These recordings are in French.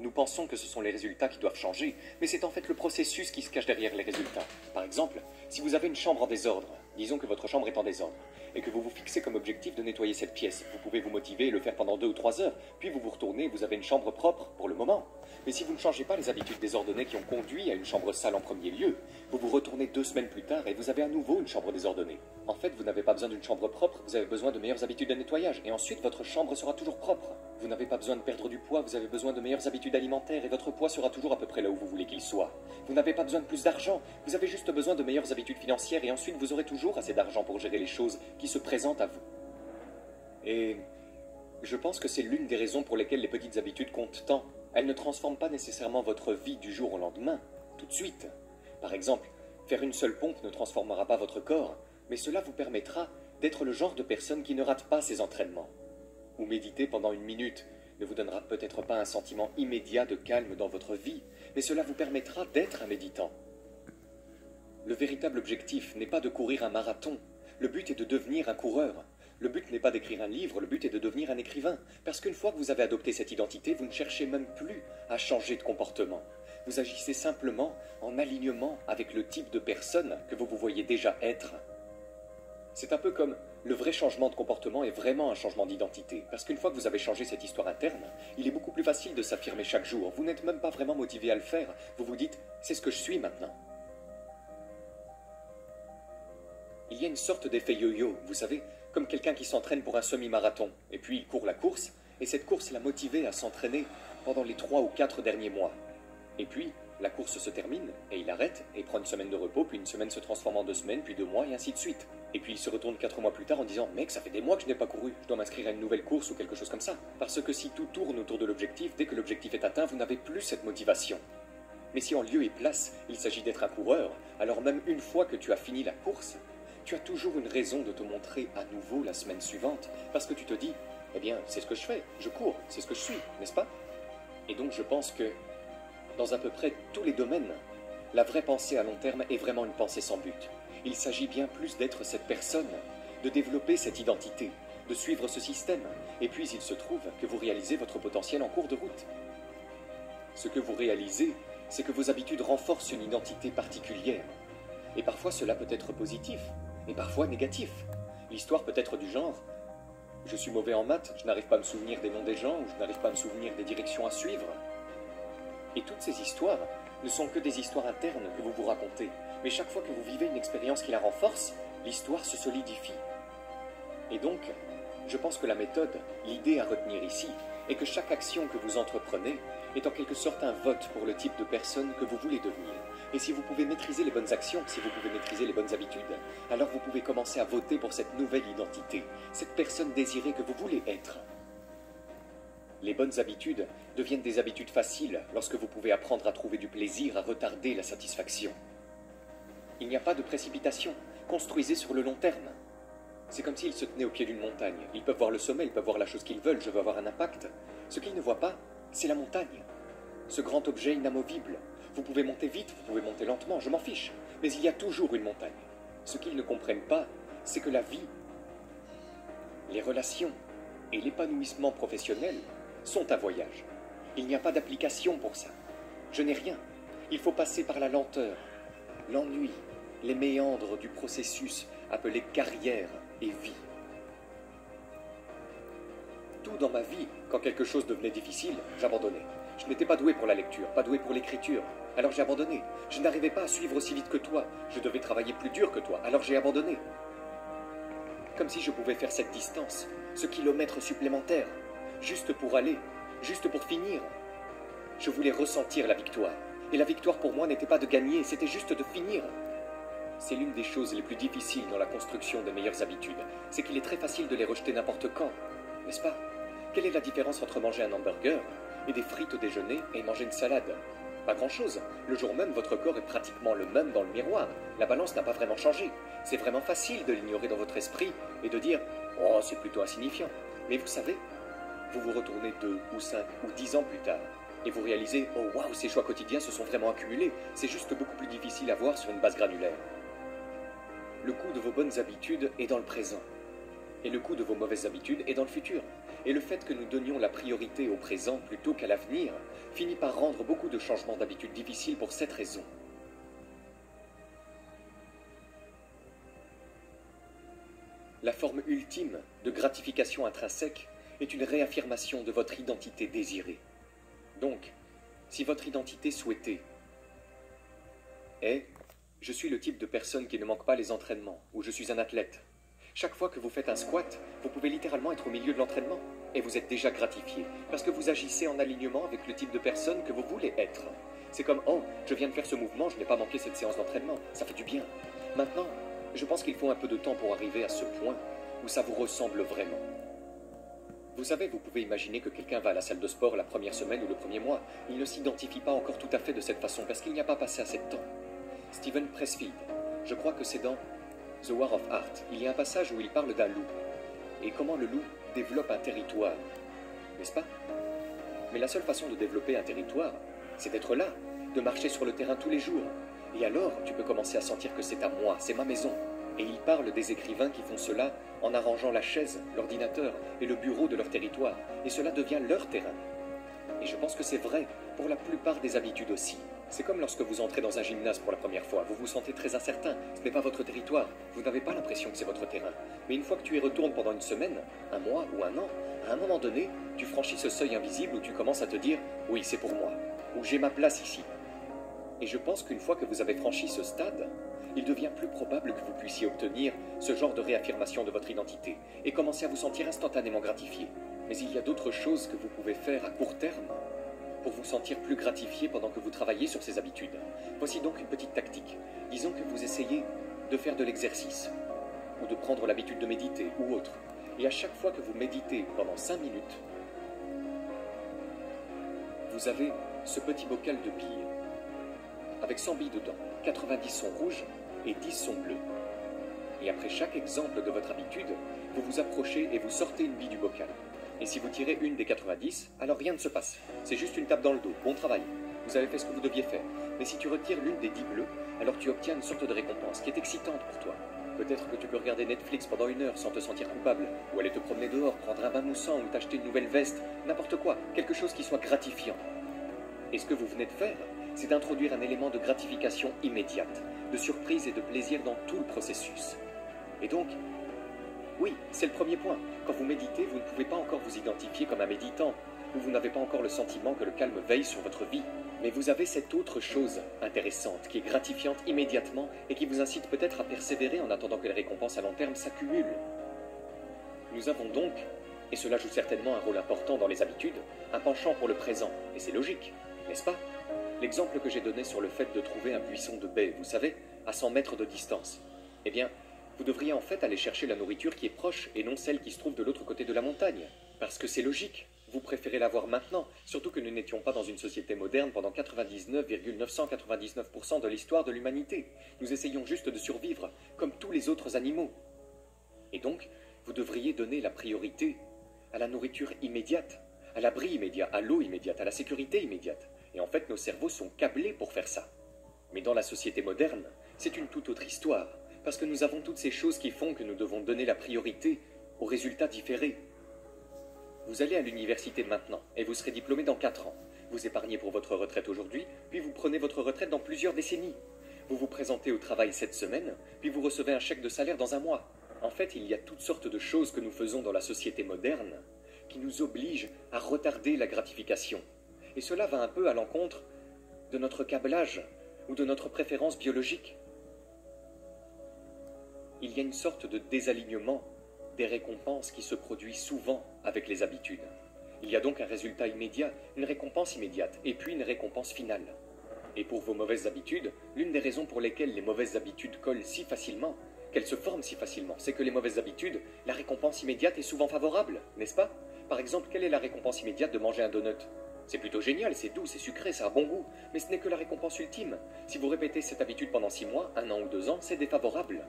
Nous pensons que ce sont les résultats qui doivent changer, mais c'est en fait le processus qui se cache derrière les résultats. Par exemple, si vous avez une chambre en désordre, disons que votre chambre est en désordre, et que vous vous fixez comme objectif de nettoyer cette pièce, vous pouvez vous motiver et le faire pendant 2 ou 3 heures, puis vous vous retournez et vous avez une chambre propre pour le moment. Mais si vous ne changez pas les habitudes désordonnées qui ont conduit à une chambre sale en premier lieu, vous vous retournez 2 semaines plus tard et vous avez à nouveau une chambre désordonnée. En fait, vous n'avez pas besoin d'une chambre propre, vous avez besoin de meilleures habitudes de nettoyage, et ensuite votre chambre sera toujours propre. Vous n'avez pas besoin de perdre du poids, vous avez besoin de meilleures habitudes alimentaires, et votre poids sera toujours à peu près là où vous voulez qu'il soit. Vous n'avez pas besoin de plus d'argent, vous avez juste besoin de meilleures habitudes financières, et ensuite vous aurez toujours assez d'argent pour gérer les choses qui se présentent à vous. Et je pense que c'est l'une des raisons pour lesquelles les petites habitudes comptent tant. Elles ne transforment pas nécessairement votre vie du jour au lendemain, tout de suite. Par exemple, faire une seule pompe ne transformera pas votre corps, mais cela vous permettra d'être le genre de personne qui ne rate pas ses entraînements. Ou méditer pendant 1 minute ne vous donnera peut-être pas un sentiment immédiat de calme dans votre vie, mais cela vous permettra d'être un méditant. Le véritable objectif n'est pas de courir un marathon, le but est de devenir un coureur. Le but n'est pas d'écrire un livre, le but est de devenir un écrivain. Parce qu'une fois que vous avez adopté cette identité, vous ne cherchez même plus à changer de comportement. Vous agissez simplement en alignement avec le type de personne que vous vous voyez déjà être. C'est un peu comme le vrai changement de comportement est vraiment un changement d'identité. Parce qu'une fois que vous avez changé cette histoire interne, il est beaucoup plus facile de s'affirmer chaque jour. Vous n'êtes même pas vraiment motivé à le faire. Vous vous dites, c'est ce que je suis maintenant. Il y a une sorte d'effet yo-yo, vous savez, comme quelqu'un qui s'entraîne pour un semi-marathon, et puis il court la course, et cette course l'a motivé à s'entraîner pendant les 3 ou 4 derniers mois. Et puis, la course se termine, et il arrête, et prend une semaine de repos, puis une semaine se transforme en 2 semaines, puis 2 mois, et ainsi de suite. Et puis il se retourne 4 mois plus tard en disant « Mec, ça fait des mois que je n'ai pas couru, je dois m'inscrire à une nouvelle course ou quelque chose comme ça. » Parce que si tout tourne autour de l'objectif, dès que l'objectif est atteint, vous n'avez plus cette motivation. Mais si en lieu et place, il s'agit d'être un coureur, alors même une fois que tu as fini la course, tu as toujours une raison de te montrer à nouveau la semaine suivante, parce que tu te dis, eh bien, c'est ce que je fais, je cours, c'est ce que je suis, n'est-ce pas? Et donc je pense que, dans à peu près tous les domaines, la vraie pensée à long terme est vraiment une pensée sans but. Il s'agit bien plus d'être cette personne, de développer cette identité, de suivre ce système, et puis il se trouve que vous réalisez votre potentiel en cours de route. Ce que vous réalisez, c'est que vos habitudes renforcent une identité particulière, et parfois cela peut être positif, et parfois négatif. L'histoire peut être du genre « Je suis mauvais en maths, je n'arrive pas à me souvenir des noms des gens, ou je n'arrive pas à me souvenir des directions à suivre. » Et toutes ces histoires ne sont que des histoires internes que vous vous racontez, mais chaque fois que vous vivez une expérience qui la renforce, l'histoire se solidifie. Et donc, je pense que la méthode, l'idée à retenir ici, est que chaque action que vous entreprenez est en quelque sorte un vote pour le type de personne que vous voulez devenir. Et si vous pouvez maîtriser les bonnes actions, si vous pouvez maîtriser les bonnes habitudes, alors vous pouvez commencer à voter pour cette nouvelle identité, cette personne désirée que vous voulez être. Les bonnes habitudes deviennent des habitudes faciles lorsque vous pouvez apprendre à trouver du plaisir, à retarder la satisfaction. Il n'y a pas de précipitation, construisez sur le long terme. C'est comme s'ils se tenaient au pied d'une montagne. Ils peuvent voir le sommet, ils peuvent voir la chose qu'ils veulent, je veux avoir un impact. Ce qu'ils ne voient pas, c'est la montagne. Ce grand objet inamovible. Vous pouvez monter vite, vous pouvez monter lentement, je m'en fiche. Mais il y a toujours une montagne. Ce qu'ils ne comprennent pas, c'est que la vie, les relations et l'épanouissement professionnel sont un voyage. Il n'y a pas d'application pour ça. Je n'ai rien. Il faut passer par la lenteur, l'ennui, les méandres du processus appelé carrière et vie. Tout dans ma vie, quand quelque chose devenait difficile, j'abandonnais. Je n'étais pas doué pour la lecture, pas doué pour l'écriture. Alors j'ai abandonné. Je n'arrivais pas à suivre aussi vite que toi. Je devais travailler plus dur que toi. Alors j'ai abandonné. Comme si je pouvais faire cette distance, ce kilomètre supplémentaire, juste pour aller, juste pour finir. Je voulais ressentir la victoire. Et la victoire pour moi n'était pas de gagner, c'était juste de finir. C'est l'une des choses les plus difficiles dans la construction de meilleures habitudes. C'est qu'il est très facile de les rejeter n'importe quand, n'est-ce pas? Quelle est la différence entre manger un hamburger et des frites au déjeuner et manger une salade? Pas grand-chose. Le jour même, votre corps est pratiquement le même dans le miroir. La balance n'a pas vraiment changé. C'est vraiment facile de l'ignorer dans votre esprit et de dire « Oh, c'est plutôt insignifiant ». Mais vous savez, vous vous retournez 2 ou 5 ou 10 ans plus tard et vous réalisez « Oh, waouh, ces choix quotidiens se sont vraiment accumulés. C'est juste beaucoup plus difficile à voir sur une base granulaire ». Le coût de vos bonnes habitudes est dans le présent. Et le coût de vos mauvaises habitudes est dans le futur. Et le fait que nous donnions la priorité au présent plutôt qu'à l'avenir finit par rendre beaucoup de changements d'habitudes difficiles pour cette raison. La forme ultime de gratification intrinsèque est une réaffirmation de votre identité désirée. Donc, si votre identité souhaitée est « je suis le type de personne qui ne manque pas les entraînements » ou « je suis un athlète », chaque fois que vous faites un squat, vous pouvez littéralement être au milieu de l'entraînement et vous êtes déjà gratifié parce que vous agissez en alignement avec le type de personne que vous voulez être. C'est comme « oh, je viens de faire ce mouvement, je n'ai pas manqué cette séance d'entraînement, ça fait du bien ». Maintenant, je pense qu'il faut un peu de temps pour arriver à ce point où ça vous ressemble vraiment. Vous savez, vous pouvez imaginer que quelqu'un va à la salle de sport la première semaine ou le premier mois. Il ne s'identifie pas encore tout à fait de cette façon parce qu'il n'y a pas passé assez de temps. Steven Pressfield, je crois que c'est dans The War of Art, il y a un passage où il parle d'un loup et comment le loup développe un territoire, n'est-ce pas? Mais la seule façon de développer un territoire, c'est d'être là, de marcher sur le terrain tous les jours. Et alors, tu peux commencer à sentir que c'est à moi, c'est ma maison. Et il parle des écrivains qui font cela en arrangeant la chaise, l'ordinateur et le bureau de leur territoire. Et cela devient leur terrain. Et je pense que c'est vrai pour la plupart des habitudes aussi. C'est comme lorsque vous entrez dans un gymnase pour la première fois. Vous vous sentez très incertain. Ce n'est pas votre territoire. Vous n'avez pas l'impression que c'est votre terrain. Mais une fois que tu y retournes pendant une semaine, un mois ou un an, à un moment donné, tu franchis ce seuil invisible où tu commences à te dire « oui, c'est pour moi » ou « j'ai ma place ici ». Et je pense qu'une fois que vous avez franchi ce stade, il devient plus probable que vous puissiez obtenir ce genre de réaffirmation de votre identité et commencer à vous sentir instantanément gratifié. Mais il y a d'autres choses que vous pouvez faire à court terme pour vous sentir plus gratifié pendant que vous travaillez sur ces habitudes. Voici donc une petite tactique. Disons que vous essayez de faire de l'exercice ou de prendre l'habitude de méditer ou autre. Et à chaque fois que vous méditez pendant 5 minutes, vous avez ce petit bocal de billes avec 100 billes dedans. 90 sont rouges et 10 sont bleus. Et après chaque exemple de votre habitude, vous vous approchez et vous sortez une bille du bocal. Et si vous tirez une des 90, alors rien ne se passe. C'est juste une tape dans le dos. Bon travail. Vous avez fait ce que vous deviez faire. Mais si tu retires l'une des 10 bleus, alors tu obtiens une sorte de récompense qui est excitante pour toi. Peut-être que tu peux regarder Netflix pendant 1 heure sans te sentir coupable, ou aller te promener dehors, prendre un bain moussant ou t'acheter une nouvelle veste, n'importe quoi, quelque chose qui soit gratifiant. Et ce que vous venez de faire, c'est d'introduire un élément de gratification immédiate, de surprise et de plaisir dans tout le processus. Et donc, oui, c'est le premier point. Quand vous méditez, vous ne pouvez pas encore vous identifier comme un méditant, ou vous n'avez pas encore le sentiment que le calme veille sur votre vie. Mais vous avez cette autre chose intéressante, qui est gratifiante immédiatement et qui vous incite peut-être à persévérer en attendant que les récompenses à long terme s'accumulent. Nous avons donc, et cela joue certainement un rôle important dans les habitudes, un penchant pour le présent, et c'est logique, n'est-ce pas? L'exemple que j'ai donné sur le fait de trouver un buisson de baie, vous savez, à 100 mètres de distance. Eh bien, vous devriez en fait aller chercher la nourriture qui est proche et non celle qui se trouve de l'autre côté de la montagne. Parce que c'est logique, vous préférez la voir maintenant, surtout que nous n'étions pas dans une société moderne pendant 99,999% de l'histoire de l'humanité. Nous essayons juste de survivre, comme tous les autres animaux. Et donc, vous devriez donner la priorité à la nourriture immédiate, à l'abri immédiat, à l'eau immédiate, à la sécurité immédiate. Et en fait, nos cerveaux sont câblés pour faire ça. Mais dans la société moderne, c'est une toute autre histoire, parce que nous avons toutes ces choses qui font que nous devons donner la priorité aux résultats différés. Vous allez à l'université maintenant, et vous serez diplômé dans 4 ans. Vous épargnez pour votre retraite aujourd'hui, puis vous prenez votre retraite dans plusieurs décennies. Vous vous présentez au travail cette semaine, puis vous recevez un chèque de salaire dans 1 mois. En fait, il y a toutes sortes de choses que nous faisons dans la société moderne qui nous obligent à retarder la gratification. Et cela va un peu à l'encontre de notre câblage ou de notre préférence biologique. Il y a une sorte de désalignement des récompenses qui se produit souvent avec les habitudes. Il y a donc un résultat immédiat, une récompense immédiate, et puis une récompense finale. Et pour vos mauvaises habitudes, l'une des raisons pour lesquelles les mauvaises habitudes collent si facilement, qu'elles se forment si facilement, c'est que les mauvaises habitudes, la récompense immédiate est souvent favorable, n'est-ce pas? Par exemple, quelle est la récompense immédiate de manger un donut? C'est plutôt génial, c'est doux, c'est sucré, ça a bon goût, mais ce n'est que la récompense ultime. Si vous répétez cette habitude pendant 6 mois, 1 an ou 2 ans, c'est défavorable.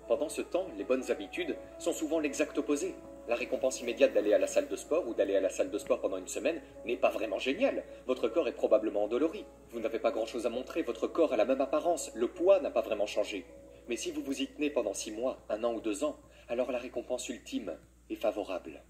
Pendant ce temps, les bonnes habitudes sont souvent l'exact opposé. La récompense immédiate d'aller à la salle de sport ou d'aller à la salle de sport pendant 1 semaine n'est pas vraiment géniale. Votre corps est probablement endolori. Vous n'avez pas grand-chose à montrer, votre corps a la même apparence, le poids n'a pas vraiment changé. Mais si vous vous y tenez pendant 6 mois, 1 an ou 2 ans, alors la récompense ultime est favorable.